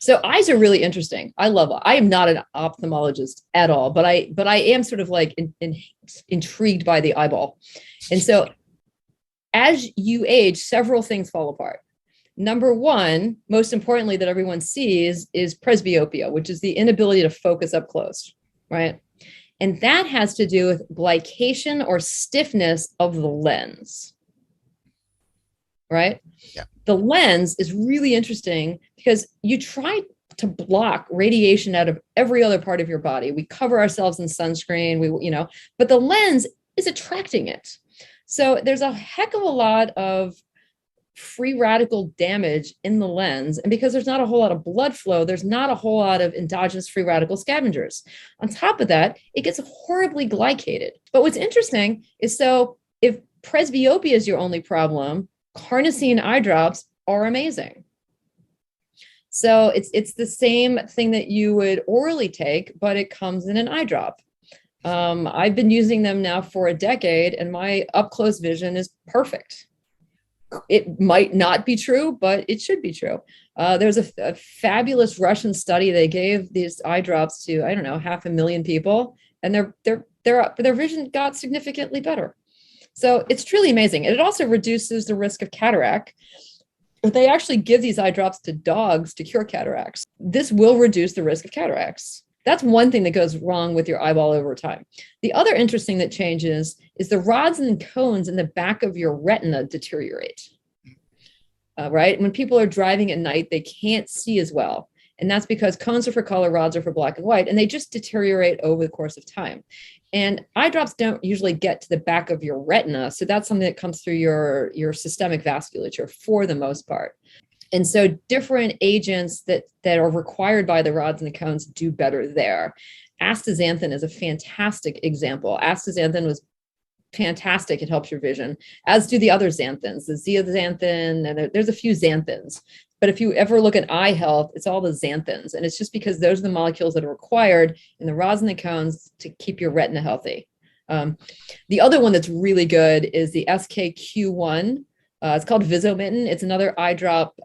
So eyes are really interesting. I am not an ophthalmologist at all, but I am sort of like intrigued by the eyeball. And so as you age, several things fall apart. Number one, most importantly, that everyone sees is presbyopia, which is the inability to focus up close, right? And that has to do with glycation or stiffness of the lens, right? Yeah. The lens is really interesting because you try to block radiation out of every other part of your body. We cover ourselves in sunscreen, but the lens is attracting it. So there's a heck of a lot of free radical damage in the lens. And because there's not a whole lot of blood flow, there's not a whole lot of endogenous free radical scavengers. On top of that, it gets horribly glycated. But what's interesting is, so if presbyopia is your only problem, Carnosine eye drops are amazing. So it's the same thing that you would orally take, but it comes in an eye drop. I've been using them now for a decade, and my up close vision is perfect. It might not be true, but it should be true. There's a fabulous Russian study. They gave these eye drops to, I don't know, 500,000 people, and their vision got significantly better. So it's truly amazing. And it also reduces the risk of cataract. They actually give these eye drops to dogs to cure cataracts. This will reduce the risk of cataracts. That's one thing that goes wrong with your eyeball over time. The other interesting that changes is the rods and cones in the back of your retina deteriorate, right? When people are driving at night, they can't see as well. And that's because cones are for color, rods are for black and white, and they just deteriorate over the course of time. And eye drops don't usually get to the back of your retina. So that's something that comes through your systemic vasculature for the most part. And so different agents that are required by the rods and the cones do better there. Astaxanthin is a fantastic example. Astaxanthin was fantastic. It helps your vision, as do the other xanthins, the zeaxanthin, and there's a few xanthins. But if you ever look at eye health, it's all the xanthins. And it's just because those are the molecules that are required in the rods and the cones to keep your retina healthy. The other one that's really good is the SKQ1. It's called Visomitten. It's another eye drop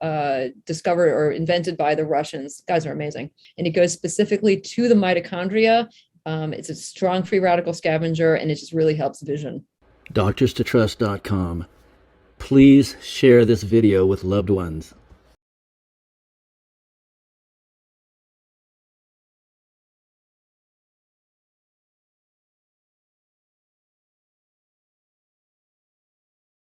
discovered or invented by the Russians. Guys are amazing. And it goes specifically to the mitochondria. It's a strong free radical scavenger, and it just really helps vision. DoctorsToTrust.com. Please share this video with loved ones.